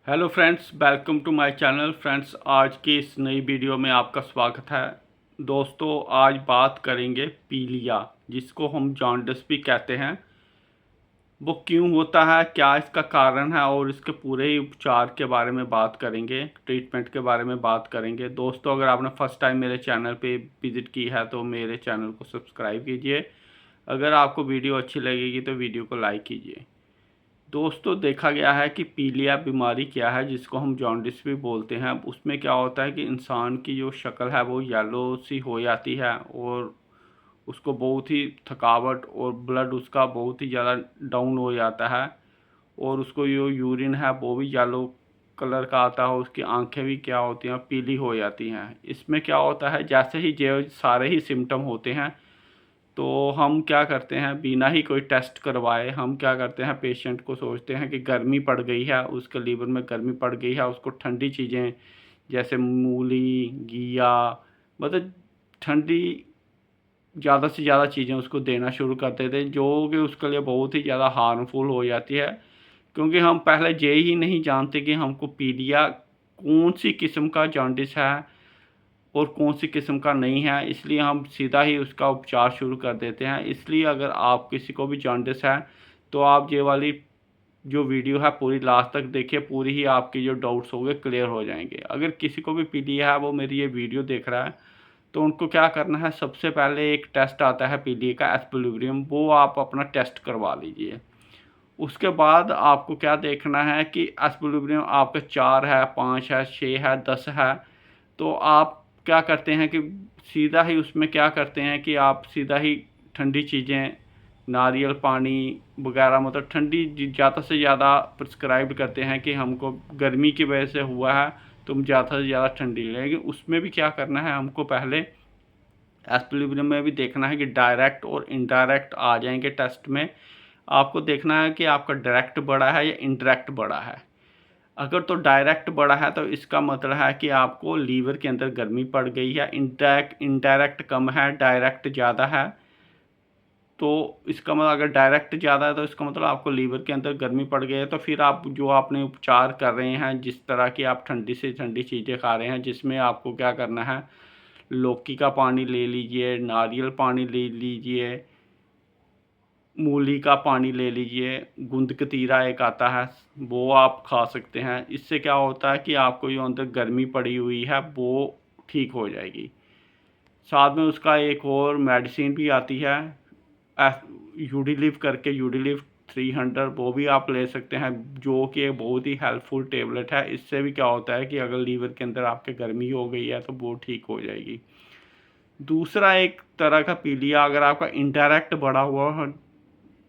Hello friends, welcome to my channel. Friends, आज की इस नई वीडियो में आपका स्वागत है। दोस्तों, आज बात करेंगे पीलिया, जिसको हम जॉन्डिस भी कहते हैं। वो क्यों होता है, क्या इसका कारण है और इसके पूरे उपचार के बारे में बात करेंगे, ट्रीटमेंट के बारे में बात करेंगे। दोस्तों, अगर आपने फर्स्ट टाइम मेरे चैनल पे विज़िट की है तो मेरे चैनल को सब्सक्राइब कीजिए। अगर आपको वीडियो अच्छी लगेगी तो वीडियो को लाइक कीजिए। दोस्तों, देखा गया है कि पीलिया बीमारी क्या है, जिसको हम जॉन्डिस भी बोलते हैं। उसमें क्या होता है कि इंसान की जो शक्ल है वो येलो सी हो जाती है और उसको बहुत ही थकावट और ब्लड उसका बहुत ही ज़्यादा डाउन हो जाता है और उसको जो यूरिन है वो भी येलो कलर का आता है। उसकी आंखें भी क्या होती हैं, पीली हो जाती हैं। इसमें क्या होता है, जैसे ही जो सारे ही सिम्टम होते हैं तो हम क्या करते हैं, बिना ही कोई टेस्ट करवाए हम क्या करते हैं, पेशेंट को सोचते हैं कि गर्मी पड़ गई है, उसके लीवर में गर्मी पड़ गई है, उसको ठंडी चीज़ें जैसे मूली, घिया, मतलब ठंडी ज़्यादा से ज़्यादा चीज़ें उसको देना शुरू कर देते हैं, जो कि उसके लिए बहुत ही ज़्यादा हार्मफुल हो जाती है। क्योंकि हम पहले ये ही नहीं जानते कि हमको पीलिया कौन सी किस्म का जॉन्डिस है और कौन सी किस्म का नहीं है, इसलिए हम सीधा ही उसका उपचार शुरू कर देते हैं। इसलिए अगर आप किसी को भी जॉन्डिस है तो आप ये वाली जो वीडियो है पूरी लास्ट तक देखिए, पूरी ही आपकी जो डाउट्स होंगे क्लियर हो जाएंगे। अगर किसी को भी पीलिया है, वो मेरी ये वीडियो देख रहा है, तो उनको क्या करना है, सबसे पहले एक टेस्ट आता है पीलिया का, एस्पिलुब्रियम, वो आप अपना टेस्ट करवा लीजिए। उसके बाद आपको क्या देखना है कि एस्पिलुब्रियम आपका 4 है, 5 है, 6 है, 10 है, तो आप क्या करते हैं कि सीधा ही उसमें क्या करते हैं कि आप सीधा ही ठंडी चीज़ें, नारियल पानी वगैरह, मतलब ठंडी ज़्यादा से ज़्यादा प्रिस्क्राइब करते हैं कि हमको गर्मी की वजह से हुआ है, तुम ज़्यादा से ज़्यादा ठंडी लेकिन उसमें भी क्या करना है, हमको पहले एस्पिलुब्रियम में भी देखना है कि डायरेक्ट और इनडायरेक्ट आ जाएंगे टेस्ट में। आपको देखना है कि आपका डायरेक्ट बड़ा है या इनडायरेक्ट बड़ा है। अगर तो डायरेक्ट बड़ा है तो इसका मतलब है कि आपको लीवर के अंदर गर्मी पड़ गई है। इनडायरेक्ट इनडायरेक्ट कम है, डायरेक्ट ज़्यादा है। तो इसका मतलब अगर डायरेक्ट ज़्यादा है तो इसका मतलब आपको लीवर के अंदर गर्मी पड़ गई है। तो फिर आप जो आपने उपचार कर रहे हैं, जिस तरह की आप ठंडी से ठंडी चीज़ें खा रहे हैं, जिसमें आपको क्या करना है, लौकी का पानी ले लीजिए, नारियल पानी ले लीजिए, मूली का पानी ले लीजिए, गूंद कतीरा एक आता है, वो आप खा सकते हैं। इससे क्या होता है कि आपको जो अंदर गर्मी पड़ी हुई है वो ठीक हो जाएगी। साथ में उसका एक और मेडिसिन भी आती है, यूडिलिव करके, यूडिलिव 300, वो भी आप ले सकते हैं, जो कि एक बहुत ही हेल्पफुल टेबलेट है। इससे भी क्या होता है कि अगर लीवर के अंदर आपके गर्मी हो गई है तो वो ठीक हो जाएगी। दूसरा एक तरह का पीलिया, अगर आपका इनडायरेक्ट बढ़ा हुआ है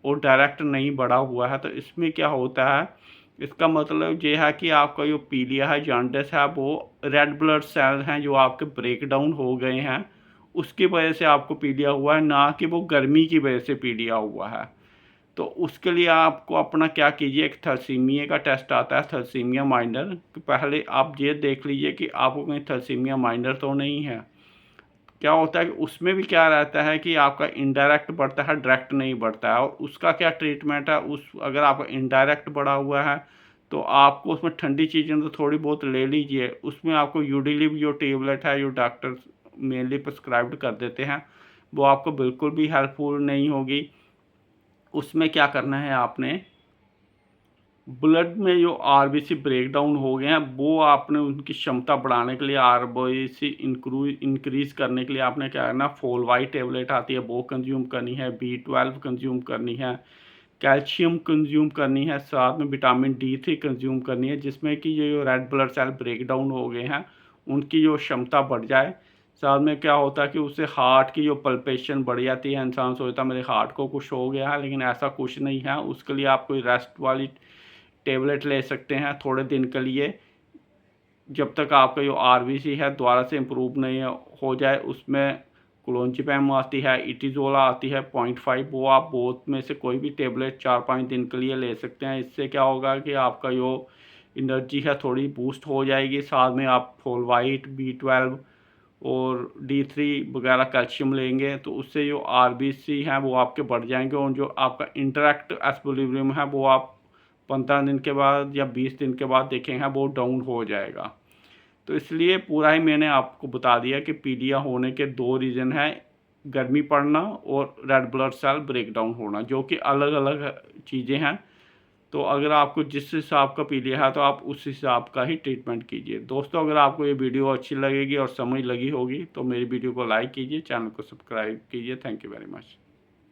और डायरेक्ट नहीं बढ़ा हुआ है, तो इसमें क्या होता है, इसका मतलब ये है कि आपका जो पीलिया है, जॉन्डिस है, वो रेड ब्लड सेल हैं जो आपके ब्रेक डाउन हो गए हैं, उसकी वजह से आपको पीलिया हुआ है, ना कि वो गर्मी की वजह से पीलिया हुआ है। तो उसके लिए आपको अपना क्या कीजिए, एक थैलेसीमिया का टेस्ट आता है, थैलेसीमिया माइनर। तो पहले आप ये देख लीजिए कि आपको कहीं थैलेसीमिया माइनर तो नहीं है। क्या होता है कि उसमें भी क्या रहता है कि आपका इनडायरेक्ट बढ़ता है, डायरेक्ट नहीं बढ़ता है। और उसका क्या ट्रीटमेंट है, उस अगर आपका इनडायरेक्ट बढ़ा हुआ है तो आपको उसमें ठंडी चीज़ें तो थोड़ी बहुत ले लीजिए। उसमें आपको यूडिलिव जो टेबलेट है, जो डॉक्टर मेनली प्रिस्क्राइब्ड कर देते हैं, वो आपको बिल्कुल भी हेल्पफुल नहीं होगी। उसमें क्या करना है, आपने ब्लड में जो आरबीसी ब्रेकडाउन हो गए हैं, वो आपने उनकी क्षमता बढ़ाने के लिए, आरबीसी इंक्रीज करने के लिए आपने क्या करना, फोलवाई टेबलेट आती है वो कंज्यूम करनी है, B12 कंज्यूम करनी है, कैल्शियम कंज्यूम करनी है, साथ में विटामिन D3 कंज्यूम करनी है, जिसमें कि ये जो रेड ब्लड सेल ब्रेकडाउन हो गए हैं उनकी जो क्षमता बढ़ जाए। साथ में क्या होता है कि उससे हार्ट की जो पल्पेशन बढ़ जाती है, इंसान सोचता है मेरे हार्ट को कुछ हो गया है, लेकिन ऐसा कुछ नहीं है। उसके लिए आप कोई रेस्ट वाली टेबलेट ले सकते हैं थोड़े दिन के लिए, जब तक आपका जो आरबीसी है दोबारा से इम्प्रूव नहीं हो जाए। उसमें क्लोंजिपैम आती है, इटिजोला आती है 0.5, वो आप बोथ में से कोई भी टेबलेट 4-5 दिन के लिए ले सकते हैं। इससे क्या होगा कि आपका जो एनर्जी है थोड़ी बूस्ट हो जाएगी। साथ में आप फोलवाइट, B12 और D3 वगैरह कैल्शियम लेंगे तो उससे जो आरबीसी हैं वो आपके बढ़ जाएंगे और जो आपका इंटरैक्ट एक्विलिब्रियम है वो आप 15 दिन के बाद या 20 दिन के बाद देखेंगे वो डाउन हो जाएगा। तो इसलिए पूरा ही मैंने आपको बता दिया कि पीलिया होने के 2 रीज़न हैं, गर्मी पड़ना और रेड ब्लड सेल ब्रेकडाउन होना, जो कि अलग अलग चीज़ें हैं। तो अगर आपको जिस हिसाब का पीलिया है तो आप उस हिसाब का ही ट्रीटमेंट कीजिए। दोस्तों, अगर आपको ये वीडियो अच्छी लगेगी और समझ लगी होगी तो मेरी वीडियो को लाइक कीजिए, चैनल को सब्सक्राइब कीजिए। Thank you very much.